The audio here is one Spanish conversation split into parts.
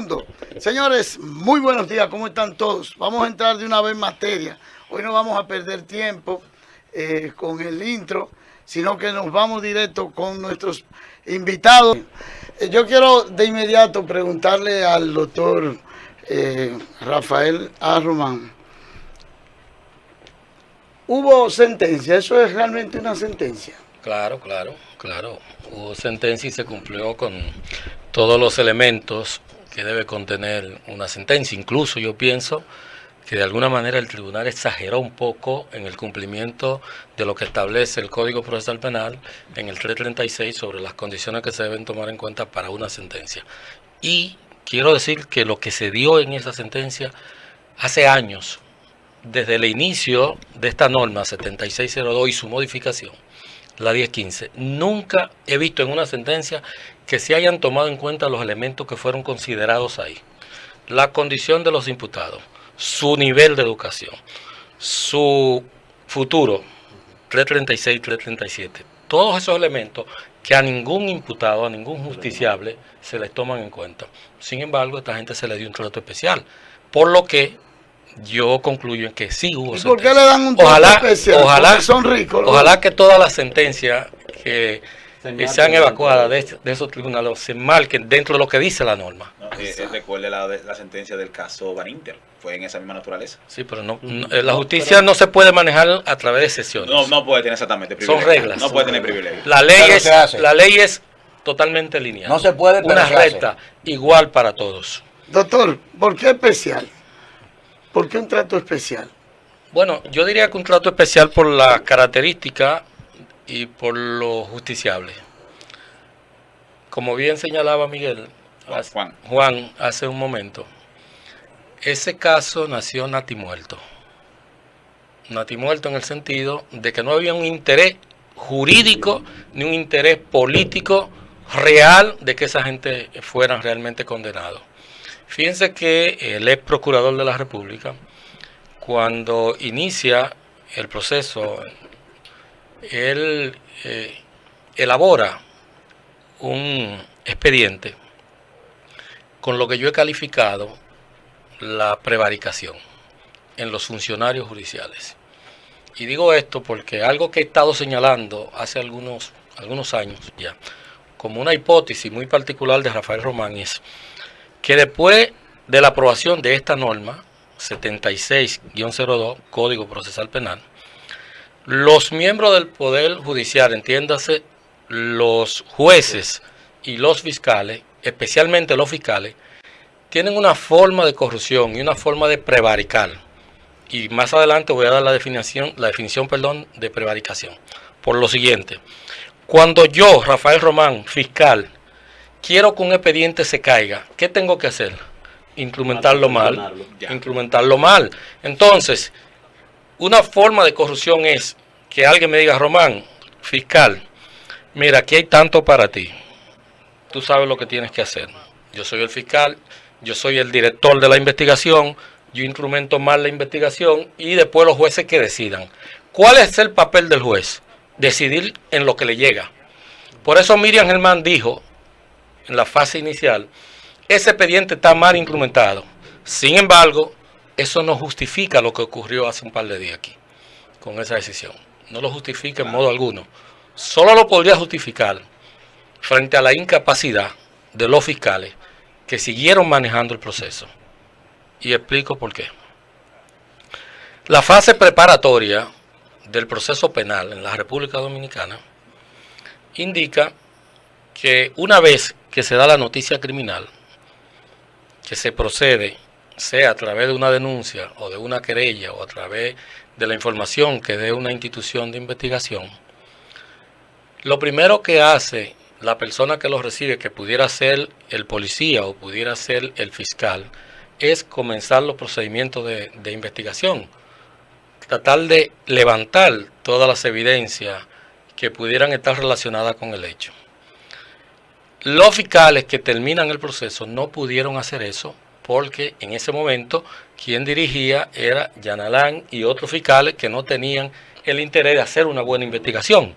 mundo. Señores, muy buenos días, ¿cómo están todos? Vamos a entrar de una vez en materia. Hoy no vamos a perder tiempo con el intro, sino que nos vamos directo con nuestros invitados. Yo quiero de inmediato preguntarle al doctor Rafael A. Román. ¿Hubo sentencia? ¿Eso es realmente una sentencia? Claro. Hubo sentencia y se cumplió con todos los elementos que debe contener una sentencia. Incluso yo pienso que de alguna manera el tribunal exageró un poco en el cumplimiento de lo que establece el Código Procesal Penal en el 336 sobre las condiciones que se deben tomar en cuenta para una sentencia. Y quiero decir que lo que se dio en esa sentencia hace años, desde el inicio de esta norma 7602 y su modificación, la 1015, nunca he visto en una sentencia que se hayan tomado en cuenta los elementos que fueron considerados ahí. La condición de los imputados, su nivel de educación, su futuro, 336, 337, todos esos elementos que a ningún imputado, a ningún justiciable se les toman en cuenta. Sin embargo, a esta gente se le dio un trato especial, por lo que yo concluyo en que sí hubo sentencia. ¿Y por qué le dan un trato especial? Porque son ricos. Ojalá que todas las sentencias que sean evacuadas de esos tribunales se marquen dentro de lo que dice la norma. Recuerde la sentencia del caso Van Inter, fue en esa misma naturaleza. Sí, pero la justicia no se puede manejar a través de sesiones. No puede tener exactamente privilegio. Son reglas. No puede tener privilegio. La ley es totalmente lineal. No se puede, pero una recta igual para todos. Doctor, ¿por qué especial? ¿Por qué un trato especial? Bueno, yo diría que un trato especial por la característica y por lo justiciable. Como bien señalaba Miguel, Juan hace un momento, ese caso nació natimuerto. Natimuerto en el sentido de que no había un interés jurídico ni un interés político real de que esa gente fueran realmente condenados. Fíjense que el ex procurador de la República, cuando inicia el proceso, él elabora un expediente con lo que yo he calificado la prevaricación en los funcionarios judiciales. Y digo esto porque algo que he estado señalando hace algunos años ya, como una hipótesis muy particular de Rafael Román, es que después de la aprobación de esta norma 76-02, Código Procesal Penal, los miembros del Poder Judicial, entiéndase, los jueces y los fiscales, especialmente los fiscales, tienen una forma de corrupción y una forma de prevaricar. Y más adelante voy a dar la definición de prevaricación. Por lo siguiente, cuando yo, Rafael Román, fiscal, quiero que un expediente se caiga, ¿qué tengo que hacer? Instrumentarlo mal. Entonces, una forma de corrupción es que alguien me diga, Román, fiscal, mira, aquí hay tanto para ti. Tú sabes lo que tienes que hacer. Yo soy el fiscal, yo soy el director de la investigación, yo instrumento mal la investigación y después los jueces que decidan. ¿Cuál es el papel del juez? Decidir en lo que le llega. Por eso Miriam Germán dijo, en la fase inicial, ese expediente está mal instrumentado. Sin embargo, eso no justifica lo que ocurrió hace un par de días aquí, con esa decisión. No lo justifica en modo alguno. Solo lo podría justificar frente a la incapacidad de los fiscales que siguieron manejando el proceso. Y explico por qué. La fase preparatoria del proceso penal en la República Dominicana indica que una vez que se da la noticia criminal, que se procede, sea a través de una denuncia o de una querella o a través de la información que dé una institución de investigación, lo primero que hace la persona que lo recibe, que pudiera ser el policía o pudiera ser el fiscal, es comenzar los procedimientos de investigación, tratar de levantar todas las evidencias que pudieran estar relacionadas con el hecho. Los fiscales que terminan el proceso no pudieron hacer eso porque en ese momento quien dirigía era Yanalán y otros fiscales que no tenían el interés de hacer una buena investigación.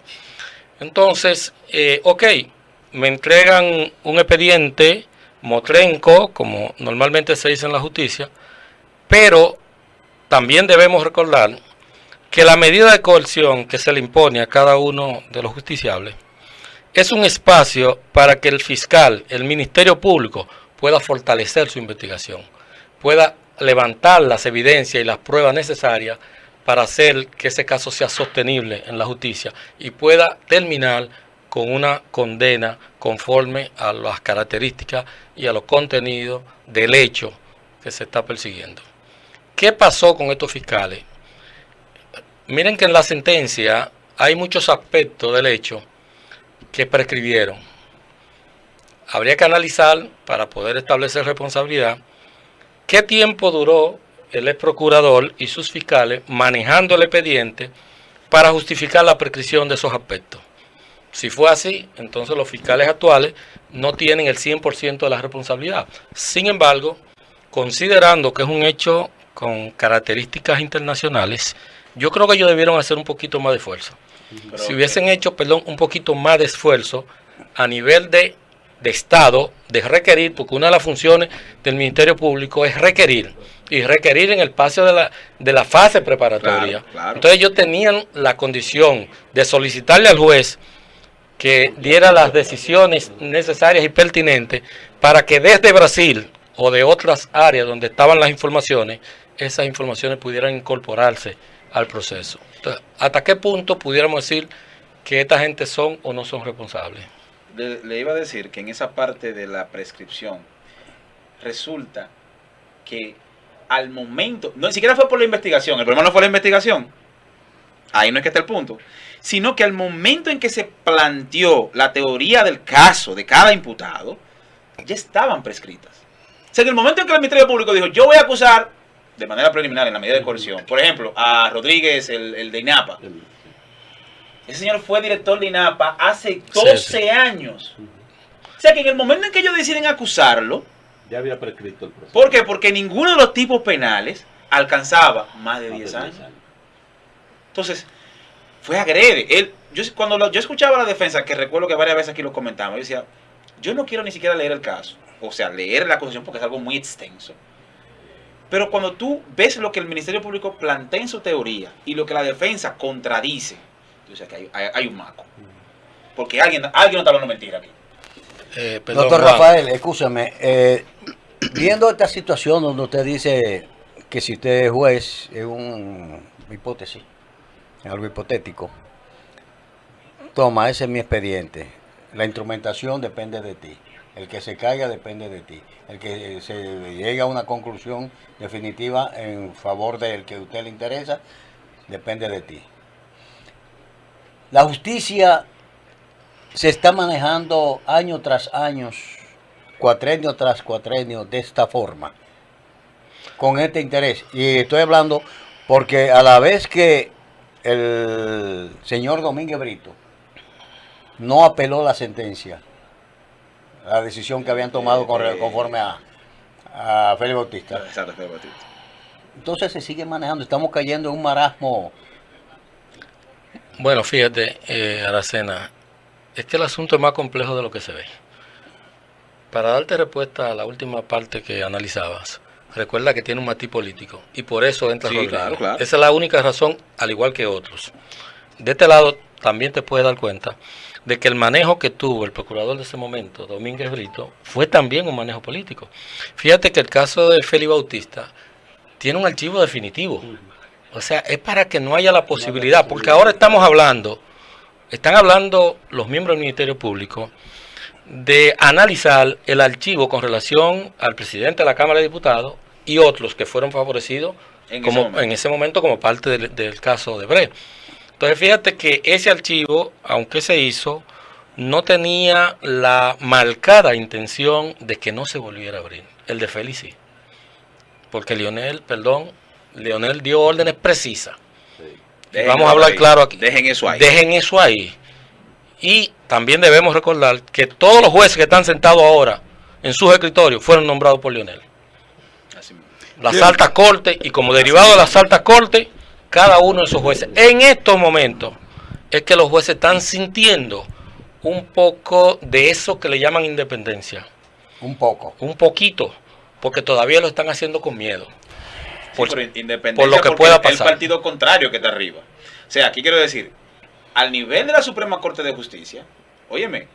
Entonces, me entregan un expediente motrenco, como normalmente se dice en la justicia, pero también debemos recordar que la medida de coerción que se le impone a cada uno de los justiciables es un espacio para que el fiscal, el Ministerio Público, pueda fortalecer su investigación, pueda levantar las evidencias y las pruebas necesarias para hacer que ese caso sea sostenible en la justicia y pueda terminar con una condena conforme a las características y a los contenidos del hecho que se está persiguiendo. ¿Qué pasó con estos fiscales? Miren que en la sentencia hay muchos aspectos del hecho que prescribieron. Habría que analizar, para poder establecer responsabilidad, qué tiempo duró el ex procurador y sus fiscales manejando el expediente para justificar la prescripción de esos aspectos. Si fue así, entonces los fiscales actuales no tienen el 100% de la responsabilidad. Sin embargo, considerando que es un hecho con características internacionales, yo creo que ellos debieron hacer un poquito más de esfuerzo. Si hubiesen hecho, un poquito más de esfuerzo a nivel de Estado, de requerir, porque una de las funciones del Ministerio Público es requerir, y requerir en el espacio de la fase preparatoria. Claro. Entonces ellos tenían la condición de solicitarle al juez que diera las decisiones necesarias y pertinentes para que desde Brasil o de otras áreas donde estaban las informaciones, esas informaciones pudieran incorporarse al proceso. Entonces, ¿hasta qué punto pudiéramos decir que esta gente son o no son responsables? Le iba a decir que en esa parte de la prescripción resulta que al momento, no, ni siquiera fue por la investigación, el problema no fue la investigación, ahí no es que está el punto, sino que al momento en que se planteó la teoría del caso de cada imputado, ya estaban prescritas. O sea, en el momento en que el Ministerio Público dijo, yo voy a acusar de manera preliminar en la medida de coerción, por ejemplo, a Rodríguez, el de INAPA. Ese señor fue director de INAPA hace 12 años. O sea que en el momento en que ellos deciden acusarlo, ya había prescrito el proceso. ¿Por qué? Porque ninguno de los tipos penales alcanzaba más de 10 años. Entonces, fue agrede. Cuando yo escuchaba la defensa, que recuerdo que varias veces aquí lo comentamos, yo decía, yo no quiero ni siquiera leer el caso, o sea, leer la acusación porque es algo muy extenso. Pero cuando tú ves lo que el Ministerio Público plantea en su teoría y lo que la defensa contradice, tú dices que hay un maco. Porque alguien no está hablando mentira aquí. Doctor Rafael, escúchame, viendo esta situación donde usted dice que si usted es juez, es una hipótesis, es algo hipotético. Toma, ese es mi expediente. La instrumentación depende de ti. El que se caiga depende de ti. El que se llegue a una conclusión definitiva en favor del que a usted le interesa, depende de ti. La justicia se está manejando año tras año, cuatrenio tras cuatrenio, de esta forma, con este interés. Y estoy hablando porque a la vez que el señor Domínguez Brito no apeló la sentencia, la decisión que habían tomado conforme a Félix Bautista. Exacto, Félix Bautista. Entonces se sigue manejando, estamos cayendo en un marasmo. Bueno, fíjate, Aracena, es que el asunto es más complejo de lo que se ve. Para darte respuesta a la última parte que analizabas, recuerda que tiene un matiz político y por eso entra Rodríguez. Claro. Esa es la única razón, al igual que otros. De este lado también te puedes dar cuenta de que el manejo que tuvo el procurador de ese momento, Domínguez Brito, fue también un manejo político. Fíjate que el caso de Félix Bautista tiene un archivo definitivo. O sea, es para que no haya la posibilidad, porque ahora están hablando los miembros del Ministerio Público de analizar el archivo con relación al presidente de la Cámara de Diputados y otros que fueron favorecidos en ese momento como parte del caso de Brecht. Entonces fíjate que ese archivo, aunque se hizo, no tenía la marcada intención de que no se volviera a abrir. El de Félix sí. Porque Leonel dio órdenes precisas. Sí. Vamos a hablar claro aquí. Dejen eso ahí. Dejen eso ahí. Y también debemos recordar que todos los jueces que están sentados ahora en sus escritorios fueron nombrados por Leonel. Las altas cortes, y como derivado de las altas cortes, cada uno de esos jueces. En estos momentos es que los jueces están sintiendo un poco de eso que le llaman independencia. Un poco. Un poquito, porque todavía lo están haciendo con miedo. Por independencia, por lo que porque pueda pasar. El partido contrario que está arriba. O sea, aquí quiero decir, al nivel de la Suprema Corte de Justicia, óyeme,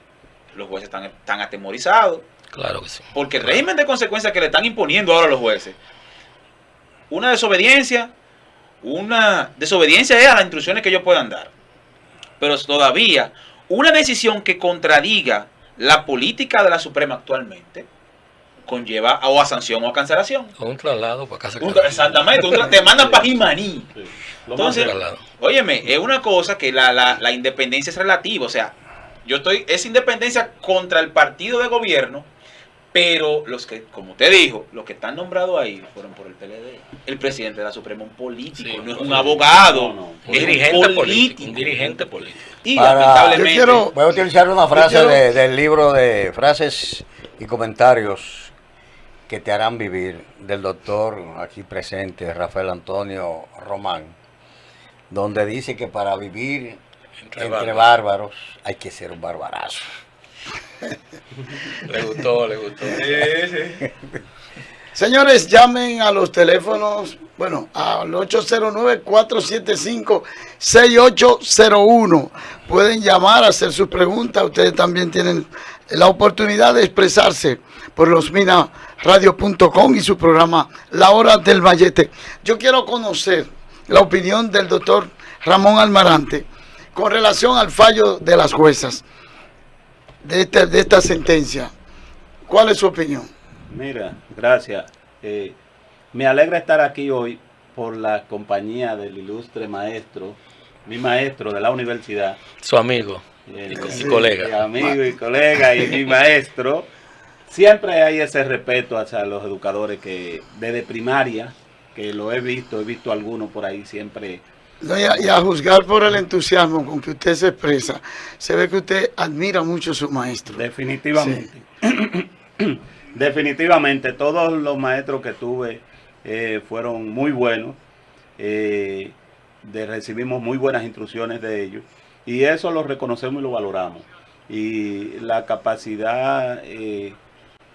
los jueces están atemorizados. Claro que sí. Porque el régimen de consecuencias que le están imponiendo ahora a los jueces, una desobediencia es a las instrucciones que ellos puedan dar. Pero todavía, una decisión que contradiga la política de la Suprema actualmente, conlleva o a sanción o a cancelación. O un traslado para casa. Exactamente, te mandan para Jimaní. Sí. Entonces, óyeme, es una cosa que la independencia es relativa. O sea, es independencia contra el partido de gobierno, pero los que, como usted dijo, los que están nombrados ahí fueron por el PLD. El presidente de la Suprema es un político, Sí, no es un abogado, no. Un es dirigente un político. Un dirigente político. Y Para- lamentablemente, Yo quiero- Voy a utilizar una frase Yo quiero- del libro de frases y comentarios que te harán vivir, del doctor aquí presente, Rafael Antonio Román, donde dice que para vivir entre bárbaros hay que ser un barbarazo. Le gustó. Señores, llamen a los teléfonos, bueno, al 809-475-6801. Pueden llamar, hacer sus preguntas. Ustedes también tienen la oportunidad de expresarse por losminaradio.com y su programa La Hora del Vallete. Yo quiero conocer la opinión del doctor Ramón Almarante con relación al fallo de las juezas de esta sentencia. ¿Cuál es su opinión? Mira, gracias. Me alegra estar aquí hoy por la compañía del ilustre maestro, mi maestro de la universidad. Su amigo y Mi colega. amigo y colega y mi maestro. Siempre hay ese respeto hacia los educadores que desde primaria, que lo he visto algunos por ahí siempre. No, y a juzgar por el entusiasmo con que usted se expresa, se ve que usted admira mucho a su maestro. Definitivamente. Definitivamente, todos los maestros que tuve fueron muy buenos. Recibimos muy buenas instrucciones de ellos. Y eso lo reconocemos y lo valoramos. Y la capacidad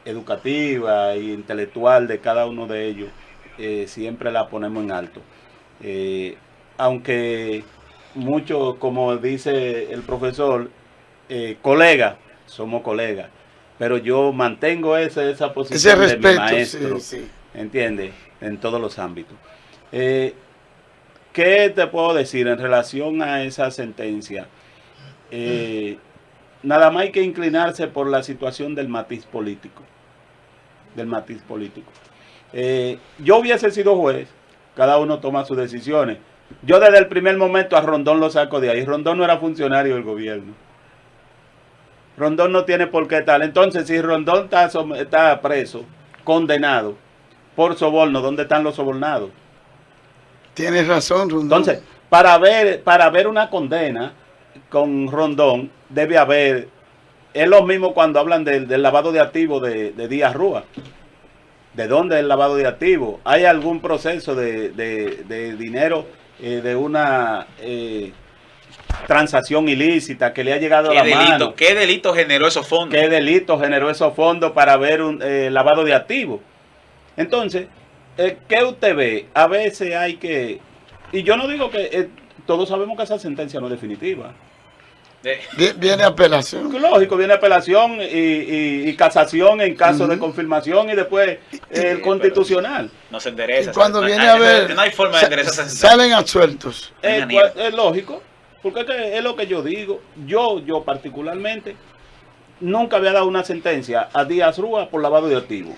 educativa e intelectual de cada uno de ellos siempre la ponemos en alto. Aunque muchos, como dice el profesor, colegas, somos colegas, pero yo mantengo esa posición Ese respeto, de mi maestro, sí. ¿entiendes? En todos los ámbitos. ¿Qué te puedo decir en relación a esa sentencia? Nada más hay que inclinarse por la situación del matiz político. Yo hubiese sido juez, cada uno toma sus decisiones. Yo desde el primer momento a Rondón lo saco de ahí. Rondón no era funcionario del gobierno. Rondón no tiene por qué tal. Entonces, si Rondón está preso, condenado por soborno, ¿dónde están los sobornados? Tienes razón, Rondón. Entonces, para ver una condena con Rondón, debe haber, es lo mismo cuando hablan del lavado de activos de Díaz Rúa. ¿De dónde es el lavado de activos? ¿Hay algún proceso de dinero de una transacción ilícita que le ha llegado a la mano? ¿Qué delito generó esos fondos? ¿Qué delito generó esos fondos para ver un lavado de activos? Entonces, ¿qué usted ve? A veces hay que... Y yo no digo que... todos sabemos que esa sentencia no es definitiva. Viene apelación. Lógico, viene apelación y casación en caso de confirmación y después el constitucional. No se endereza. Y cuando viene a ver, no hay forma de enderezar esa sentencia. salen absueltos. Es lógico, porque es lo que yo digo. Yo particularmente nunca había dado una sentencia a Díaz Rúa por lavado de activos.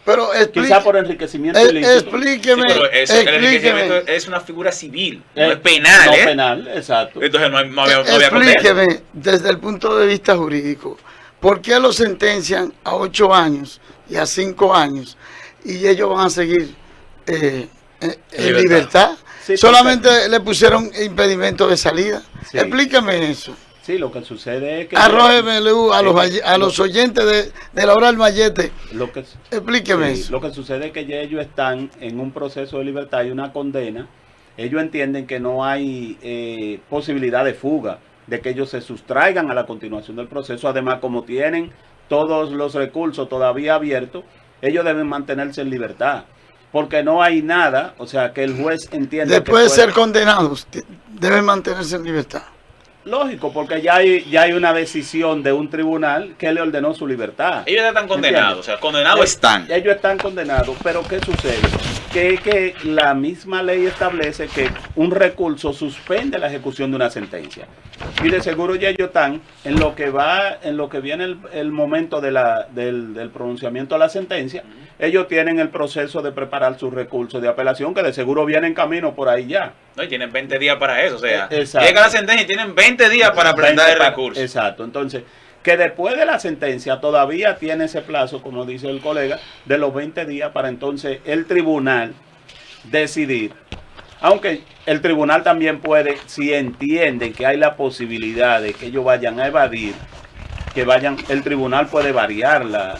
Pero Quizá por enriquecimiento ilícito. Explíqueme. Sí, pero el enriquecimiento es una figura civil, no es penal. No penal, exacto. Entonces no había condena. Explíqueme desde el punto de vista jurídico, ¿por qué lo sentencian a 8 años y a 5 años y ellos van a seguir en libertad? Sí, Solamente le pusieron impedimento de salida. Sí. Explíqueme eso. Sí, lo que sucede es que... Arrójeme luz a los oyentes de la hora del Mallete. Explíqueme sí, eso. lo que sucede es que ya ellos están en un proceso de libertad y una condena. Ellos entienden que no hay posibilidad de fuga, de que ellos se sustraigan a la continuación del proceso. Además, como tienen todos los recursos todavía abiertos, ellos deben mantenerse en libertad. Porque no hay nada, o sea, que el juez entienda. Después de ser condenados, deben mantenerse en libertad. Lógico, porque ya hay una decisión de un tribunal que le ordenó su libertad. Ellos ya están condenados, o sea, condenados están. Ellos están condenados, pero ¿qué sucede? Que la misma ley establece que un recurso suspende la ejecución de una sentencia. Y de seguro ya ellos están en lo que viene el momento del pronunciamiento de la sentencia. Ellos tienen el proceso de preparar sus recursos de apelación, que de seguro viene en camino por ahí ya. No, y tienen 20 días para eso, o sea, Exacto. llega la sentencia y tienen 20 días para presentar el recurso. Exacto, entonces, que después de la sentencia todavía tiene ese plazo, como dice el colega, de los 20 días para entonces el tribunal decidir. Aunque el tribunal también puede, si entienden que hay la posibilidad de que ellos vayan a evadir, el tribunal puede variar la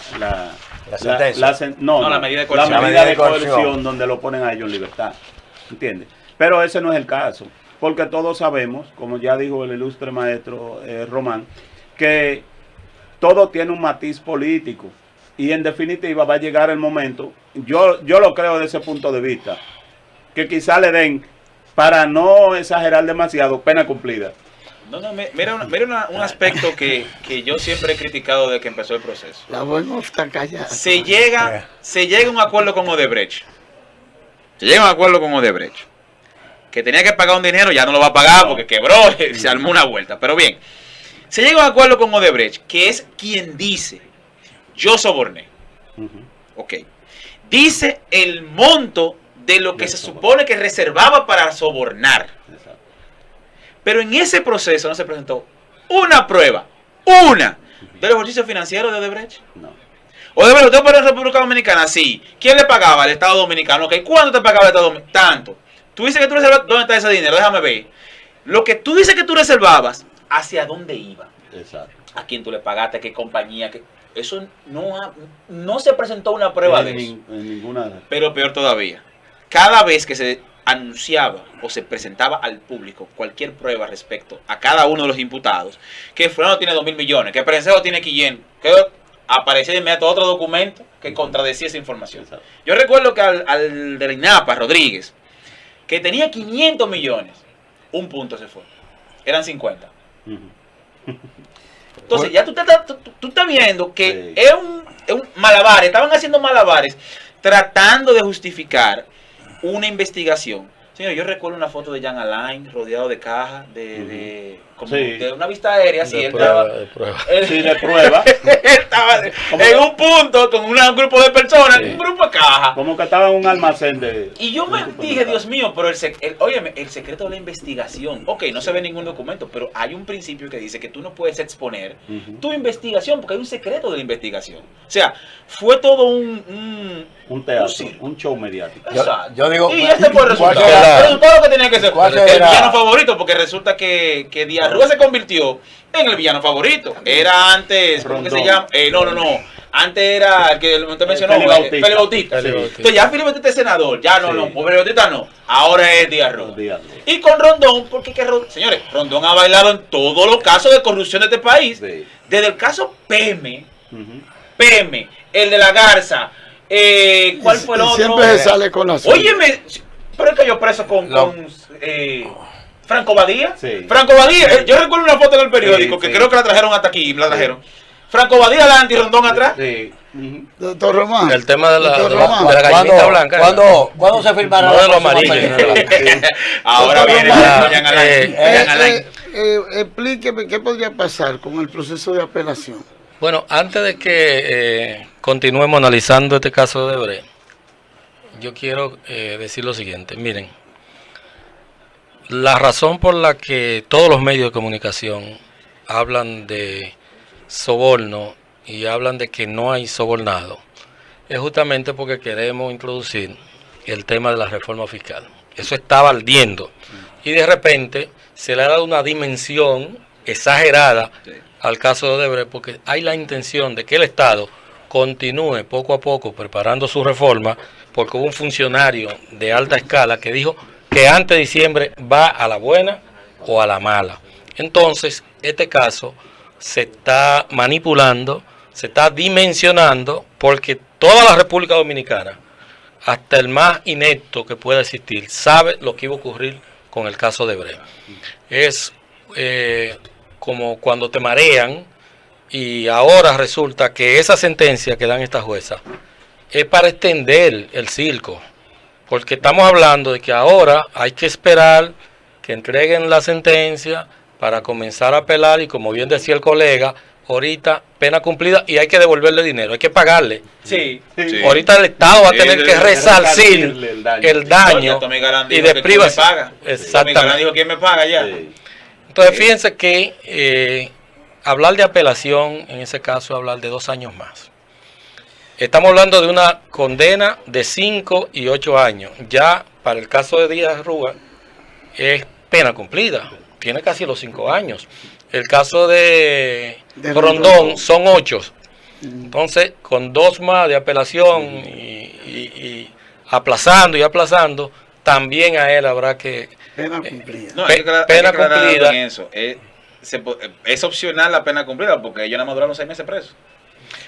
sentencia. La medida de coerción. La medida de coerción donde lo ponen a ellos en libertad. ¿Entiendes? Pero ese no es el caso. Porque todos sabemos, como ya dijo el ilustre maestro Román, que todo tiene un matiz político. Y en definitiva va a llegar el momento, yo lo creo desde ese punto de vista, que quizá le den, para no exagerar demasiado, pena cumplida. No, mira un aspecto que yo siempre he criticado desde que empezó el proceso. La buena está callada. Se llega a un acuerdo con Odebrecht. Que tenía que pagar un dinero, ya no lo va a pagar porque quebró, se armó una vuelta. Pero bien, se llega a un acuerdo con Odebrecht, que es quien dice, yo soborné. Ok. Dice el monto de lo que se supone que reservaba para sobornar. Pero en ese proceso no se presentó una prueba, de los ejercicios financieros de Odebrecht. No. Odebrecht, ¿usted para la República Dominicana? Sí. ¿Quién le pagaba? El Estado Dominicano. Ok, ¿cuánto te pagaba el Estado Dominicano? Tanto. Tú dices que tú reservabas, ¿dónde está ese dinero? Déjame ver. Lo que tú dices que tú reservabas, ¿hacia dónde iba? Exacto. ¿A quién tú le pagaste? ¿A qué compañía? Eso no se presentó una prueba de eso. En ninguna. Pero peor todavía, cada vez que se anunciaba o se presentaba al público cualquier prueba respecto a cada uno de los imputados, que fulano tiene 2.000 millones, que Prenseo tiene 500, que aparecía de inmediato otro documento que contradecía esa información. Exacto. Yo recuerdo que al de la INAPA, Rodríguez, que tenía 500 millones, un punto se fue, eran 50. Entonces ya tú estás viendo que es un malabar, estaban haciendo malabares tratando de justificar una investigación. Señor, yo recuerdo una foto de Jean Alain rodeado de cajas, de una vista aérea, así, él estaba de prueba. estaba en un punto con un grupo de personas, un grupo de cajas. Como que estaba en un almacén de... Y yo me dije, Dios mío, pero óyeme, el secreto de la investigación, ok, no se ve ningún documento, pero hay un principio que dice que tú no puedes exponer tu investigación porque hay un secreto de la investigación. O sea, fue todo un teatro, un show mediático. Yo digo, y este fue el resultado. El resultado lo que tenía que ser. El villano favorito, porque resulta que Díaz Rúa se convirtió en el villano favorito. Era antes, ¿cómo que se llama? No. Antes era el que usted mencionó, Félix Bautista. Entonces ya Félix Bautista es senador. Ya no, Félix Bautista no. Ahora es Díaz Rúa. Y con Rondón, porque señores, Rondón ha bailado en todos los casos de corrupción de este país. Sí. Desde el caso Peme, el de la Garza. ¿Cuál fue el otro? Siempre se sale con la suya. Óyeme, pero es que yo preso con Franco Badía. Sí. Franco Badía, yo recuerdo una foto en el periódico que creo que la trajeron hasta aquí, la trajeron. Franco Badía adelante y Rondón atrás. Sí. Doctor Román. El tema de la gallinita blanca. ¿Cuándo se firmará? No de lo amarillo. Ahora viene Jean Alain. Explíqueme qué podría pasar con el proceso de apelación. Bueno, antes de que continuemos analizando este caso de Odebrecht, yo quiero decir lo siguiente. Miren, la razón por la que todos los medios de comunicación hablan de soborno y hablan de que no hay sobornado es justamente porque queremos introducir el tema de la reforma fiscal. Eso estaba ardiendo y de repente se le ha dado una dimensión exagerada al caso de Odebrecht porque hay la intención de que el Estado continúe poco a poco preparando su reforma porque hubo un funcionario de alta escala que dijo que antes de diciembre va a la buena o a la mala. Entonces, este caso se está manipulando se está dimensionando porque toda la República Dominicana, hasta el más inepto que pueda existir, sabe lo que iba a ocurrir con el caso de Brecht. Es como cuando te marean y ahora resulta que esa sentencia que dan estas juezas es para extender el circo, porque estamos hablando de que ahora hay que esperar que entreguen la sentencia para comenzar a apelar y, como bien decía el colega, ahorita pena cumplida y hay que devolverle dinero, hay que pagarle. Sí. Ahorita el Estado va a tener que resarcir el daño y de privacidad. Exactamente. Dijo quién me paga ya. Sí. Entonces fíjense que hablar de apelación en ese caso es hablar de 2 años más. Estamos hablando de una condena de 5 y 8 años. Ya para el caso de Díaz Rúa es pena cumplida, tiene casi los 5 años. El caso de Rondón son 8. Entonces, con 2 más de apelación y aplazando y aplazando, también a él habrá que... Pena cumplida. No, pena cumplida. En eso. Es opcional la pena cumplida porque ellos nada más duraron 6 meses presos.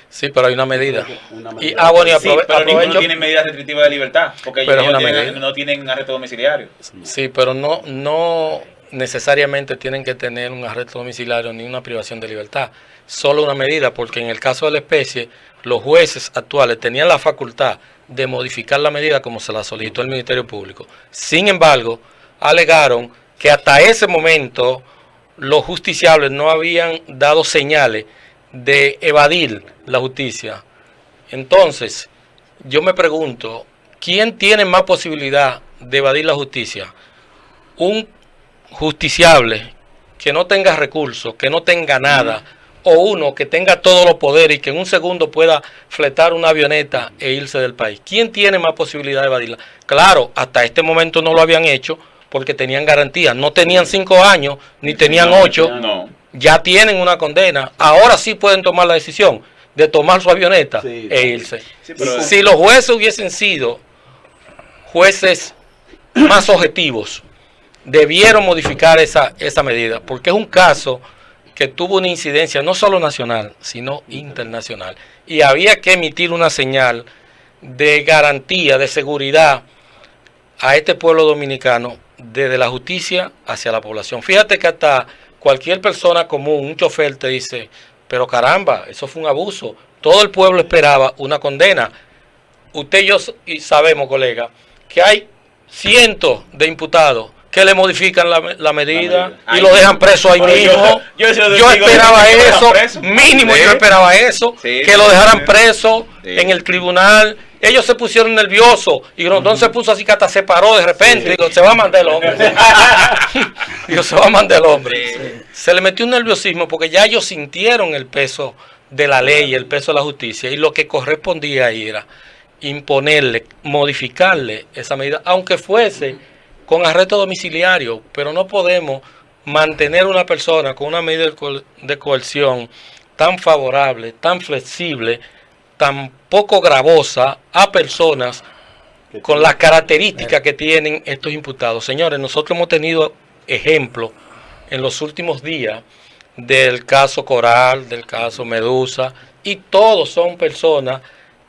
Sí, pero hay una medida. Sí, pero ninguno tiene medidas restrictivas de libertad porque ellos no tienen arresto domiciliario. Sí, pero no necesariamente tienen que tener un arresto domiciliario ni una privación de libertad. Solo una medida, porque en el caso de la especie, los jueces actuales tenían la facultad de modificar la medida como se la solicitó el Ministerio Público. Sin embargo, alegaron que hasta ese momento los justiciables no habían dado señales de evadir la justicia. Entonces, yo me pregunto, ¿quién tiene más posibilidad de evadir la justicia? Un justiciable que no tenga recursos, que no tenga nada, o uno que tenga todos los poderes y que en un segundo pueda fletar una avioneta e irse del país. ¿Quién tiene más posibilidad de evadirla? Claro, hasta este momento no lo habían hecho porque tenían garantía. No tenían 5 años, ni tenían 8. No. Ya tienen una condena. Ahora sí pueden tomar la decisión de tomar su avioneta e irse. Sí, pero si los jueces hubiesen sido jueces más objetivos, debieron modificar esa medida, porque es un caso que tuvo una incidencia no solo nacional, sino internacional. Y había que emitir una señal de garantía, de seguridad a este pueblo dominicano, desde la justicia hacia la población. Fíjate que hasta cualquier persona común, un chofer, te dice, pero caramba, eso fue un abuso. Todo el pueblo esperaba una condena. Usted y yo sabemos, colega, que hay cientos de imputados que le modifican la medida y lo dejan preso ahí mismo. Yo esperaba eso, mínimo yo esperaba eso, que lo dejaran preso en el tribunal. Ellos se pusieron nerviosos y Rondón se puso así que hasta se paró de repente. Digo, se va a mandar el hombre. Digo, se va a mandar el hombre. Se le metió un nerviosismo porque ya ellos sintieron el peso de la ley, el peso de la justicia, y lo que correspondía ahí era imponerle, modificarle esa medida, aunque fuese con arresto domiciliario, pero no podemos mantener una persona con una medida de coerción tan favorable, tan flexible, tan poco gravosa a personas con las características que tienen estos imputados. Señores, nosotros hemos tenido ejemplos en los últimos días del caso Coral, del caso Medusa, y todos son personas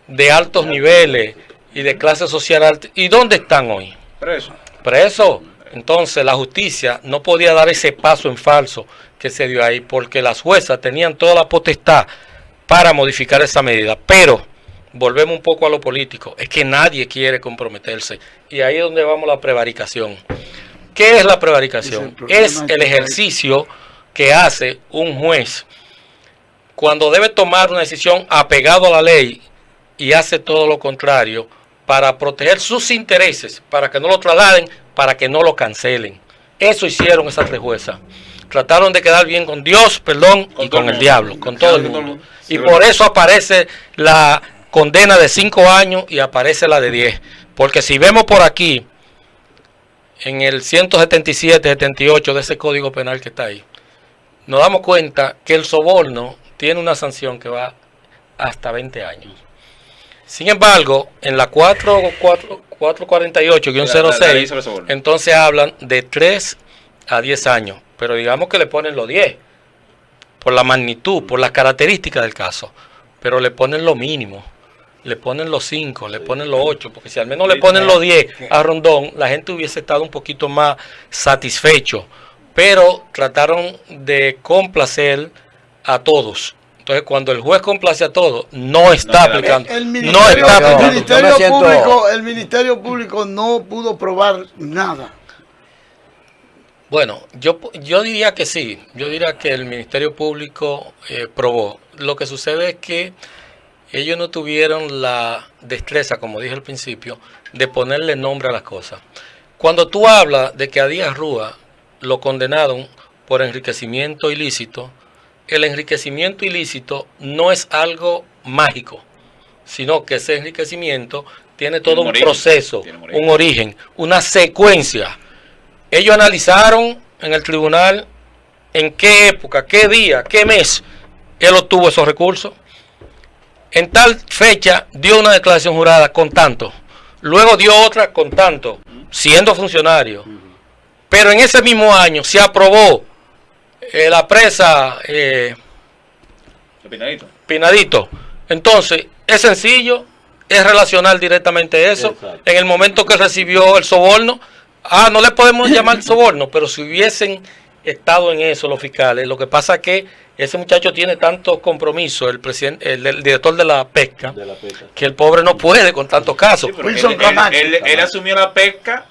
de altos niveles y de clase social alta. ¿Y dónde están hoy? Preso. Entonces la justicia no podía dar ese paso en falso que se dio ahí, porque las juezas tenían toda la potestad para modificar esa medida. Pero volvemos un poco a lo político, es que nadie quiere comprometerse, y ahí es donde vamos a la prevaricación. ¿Qué es la prevaricación? Es el ejercicio que hace un juez cuando debe tomar una decisión apegado a la ley y hace todo lo contrario para proteger sus intereses, para que no lo trasladen, para que no lo cancelen. Eso hicieron esas 3 juezas. Trataron de quedar bien con Dios, perdón, y con el diablo, con todo el mundo. Y por eso aparece la condena de 5 años y aparece la de 10. Porque si vemos por aquí, en el 177, 78 de ese código penal que está ahí, nos damos cuenta que el soborno tiene una sanción que va hasta 20 años. Sin embargo, en la 448-06, entonces hablan de 3 a 10 años, pero digamos que le ponen los 10, por la magnitud, por las características del caso. pero le ponen lo mínimo. Le ponen los 5, le ponen los 8, porque si al menos le ponen los 10 a Rondón, la gente hubiese estado un poquito más satisfecho. Pero trataron de complacer a todos. Entonces, cuando el juez complace a todos, no está aplicando. El Ministerio Público no pudo probar nada. Bueno, yo diría que sí. Yo diría que el Ministerio Público probó. Lo que sucede es que ellos no tuvieron la destreza, como dije al principio, de ponerle nombre a las cosas. Cuando tú hablas de que a Díaz Rúa lo condenaron por enriquecimiento ilícito, el enriquecimiento ilícito no es algo mágico, sino que ese enriquecimiento tiene todo un proceso, un origen, una secuencia. Ellos analizaron en el tribunal en qué época, qué día, qué mes él obtuvo esos recursos. En tal fecha dio una declaración jurada con tanto, luego dio otra con tanto, siendo funcionario. Pero en ese mismo año se aprobó la presa Pinadito. Entonces, es sencillo, es relacionar directamente eso. Exacto. En el momento que recibió el soborno, no le podemos llamar soborno, pero si hubiesen estado en eso los fiscales, lo que pasa es que ese muchacho tiene tantos compromisos, el director de la pesca, que el pobre no puede con tantos casos. Sí, él asumió la pesca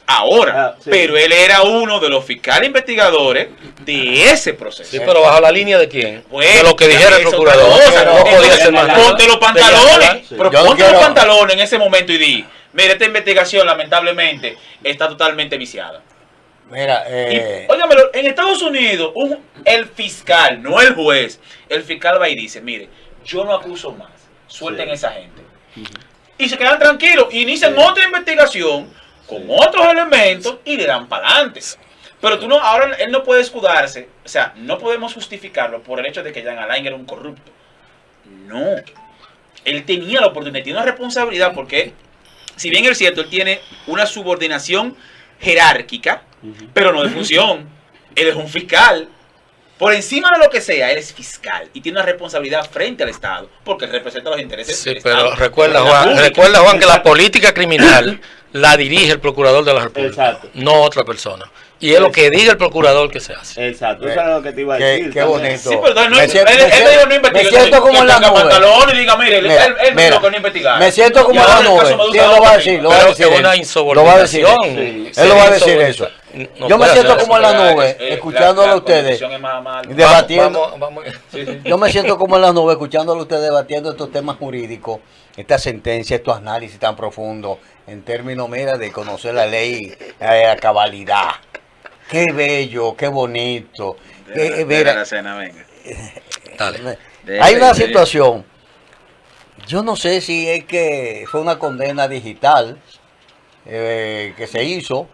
ahora, sí. Pero él era uno de los fiscales investigadores de ese proceso. Sí, pero bajo la línea de quién, pues, de lo que dijera el procurador. No podía ser más. Ponte los pantalones, sí. Pero ponte los pantalones en ese momento y di, mire, esta investigación lamentablemente está totalmente viciada. Mira, óigamelo, en Estados Unidos, el fiscal, no el juez, el fiscal va y dice, mire, yo no acuso más, suelten a esa gente. Y se quedan tranquilos, inician otra investigación con otros elementos y le dan para adelante. Pero ahora él no puede escudarse, o sea, no podemos justificarlo por el hecho de que Jean Alain era un corrupto. No, él tenía la oportunidad, tiene una responsabilidad porque, si bien es cierto, él tiene una subordinación jerárquica, pero no de función. Él es un fiscal. Por encima de lo que sea, él es fiscal y tiene una responsabilidad frente al Estado, porque representa los intereses del Estado. Pero recuerda, Juan, que la política criminal la dirige el procurador de la República, exacto, no otra persona. Y es lo que diga el procurador que se hace. Exacto, eso es lo que te iba a decir. Qué bonito. Sí, pero no, él no investiga. Me siento como en la nube. Pantalón y diga, mire, él dijo que no investigara. Me siento como en la nube. Sí, él lo va a decir. Lo va a decir. Una insubordinación. Él lo va a decir eso. Yo me siento como en la nube, escuchándolo a ustedes debatiendo. Yo me siento como en la nube, escuchándolo a ustedes debatiendo estos temas jurídicos, esta sentencia, estos análisis tan profundos, en términos, mira, de conocer la ley a cabalidad. Qué bello, qué bonito. La cena, venga. Dale. Hay una situación, yo no sé si es que fue una condena digital que se hizo,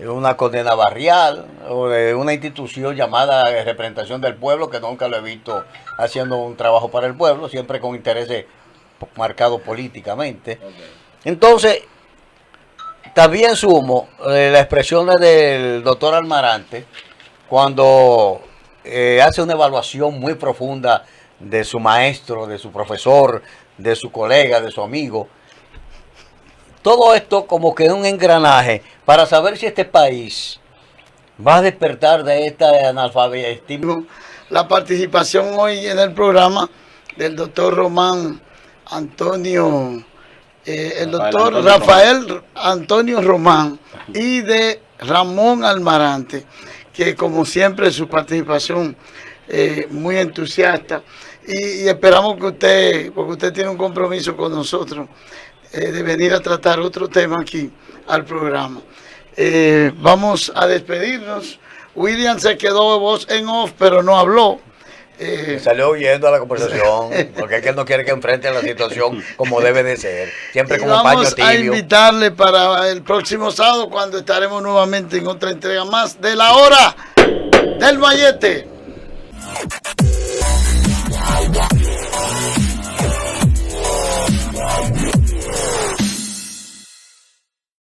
una condena barrial o de una institución llamada Representación del Pueblo, que nunca lo he visto haciendo un trabajo para el pueblo, siempre con intereses marcados políticamente. Okay. Entonces, también sumo las expresiones del doctor Almarante cuando hace una evaluación muy profunda de su maestro, de su profesor, de su colega, de su amigo. Todo esto como que es un engranaje para saber si este país va a despertar de esta analfabetismo. La participación hoy en el programa del doctor Román Antonio, el doctor Rafael Antonio Román y de Ramón Almarante, que como siempre su participación muy entusiasta y esperamos que usted, porque usted tiene un compromiso con nosotros, de venir a tratar otro tema aquí al programa. Vamos a despedirnos. William se quedó voz en off, pero no habló. Salió huyendo a la conversación, porque es que él no quiere que enfrente la situación como debe de ser, siempre como un paño tibio. Vamos a invitarle para el próximo sábado, cuando estaremos nuevamente en otra entrega más de La Hora del Mallete.